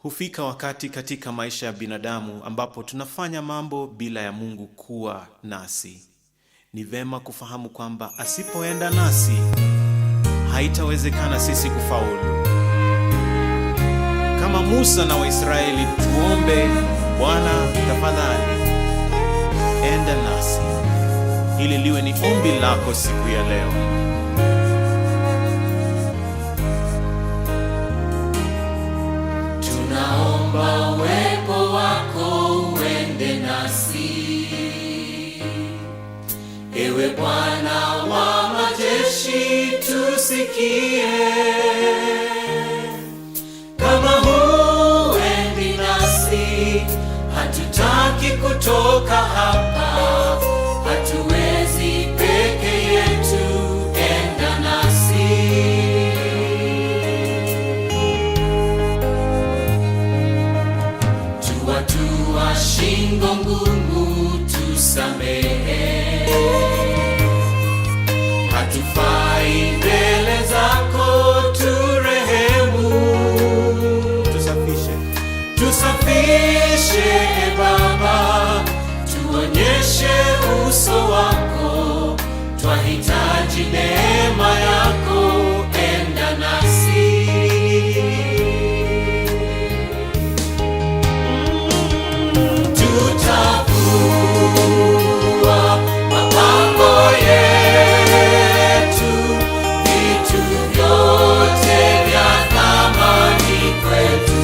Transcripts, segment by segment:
Hufika wakati katika maisha ya binadamu ambapo tunafanya mambo bila ya Mungu kuwa nasi. Ni vema kufahamu kwamba asipoenda nasi, haitawezekana sisi kufaulu. Kama Musa na Waisraeli, tuombe, Bwana tafadhali, enda nasi. Hili liwe ni ombi lako siku ya leo. Tunaomba uwepo wako uende nasi, ewe Bwana wa majeshi, tusikie. Kama huendi nasi, hatutaki kutoka hapa, hatuwezi peke yetu, enda nasi. Tuwatua shingo ngumu, tusamehe, hatufai mbele zako, turehemu. Tusafishe Baba, tuonyeshe uso wako, twahitaji neema yako, enda nasi. Tutavua mapambo yetu, vitu vyote vya thamani kwetu.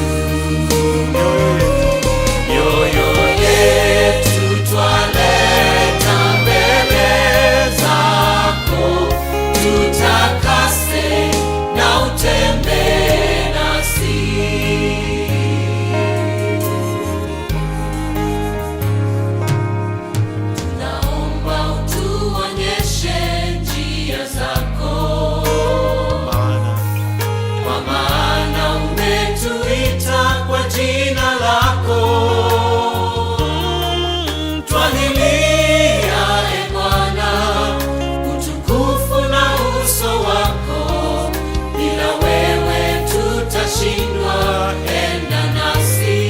Mioyo yetu twaleta mbele zako, tutakase na utembee nasi. Tunaomba utuonyeshe njia zako, kwa maana umetuita kwa jina lako. Twahilia e Bwana, utukufu na uso wako, bila wewe tutashindwa, enda nasi.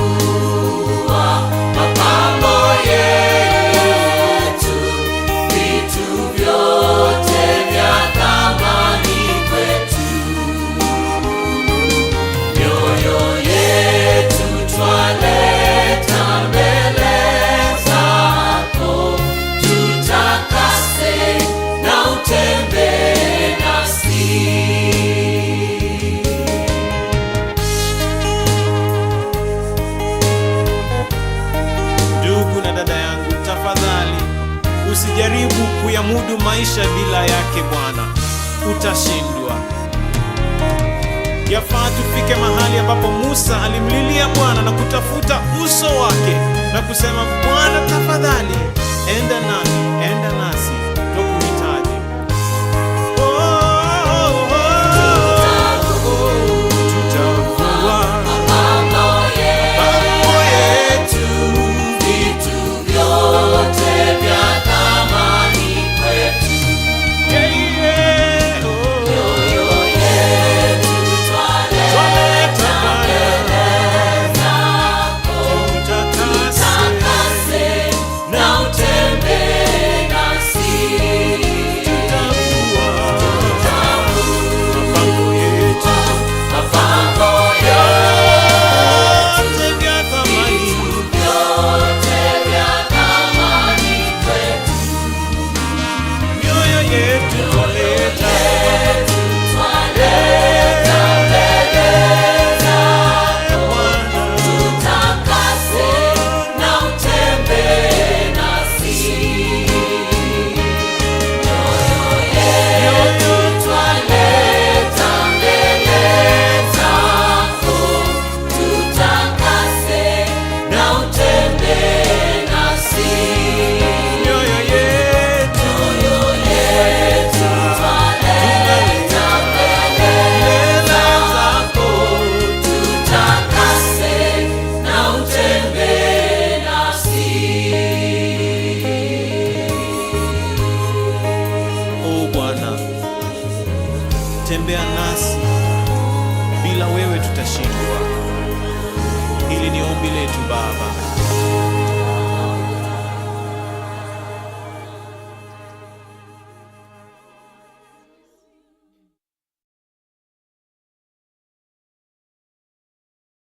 Tutavua mapambo yetu, vitu vyote vya thamani kwetu. Mioyo yetu twaleta mbele zako, tutakase na utembee nasi. Ndugu na dada yangu, tafadhali usijaribu kuyamudu maisha bila yake Bwana, utashindwa. Yafaa tufike mahali ambapo Musa alimlilia Bwana na kutafuta uso wake na kusema, Bwana tafadhali, enda nami, enda nasi, tukuhitaji. Tutavua Mapambo yetu, vitu vyote vya thamani kwetu. Mioyo yetu twaleta mbele zako, tutakase na utembee nasi. Mapambo yetu, vitu vyote vya thamani kwetu. mioyo yetu twaleta Twaleta mbele zako, tutakase na utembee nasi. Mioyo yetu twaleta mbele zako, tutakase na utembee nasi. mioyo yetu Mioyo yetu Bwana, tembea nasi, bila wewe tutashindwa. Hili ni ombi letu Baba.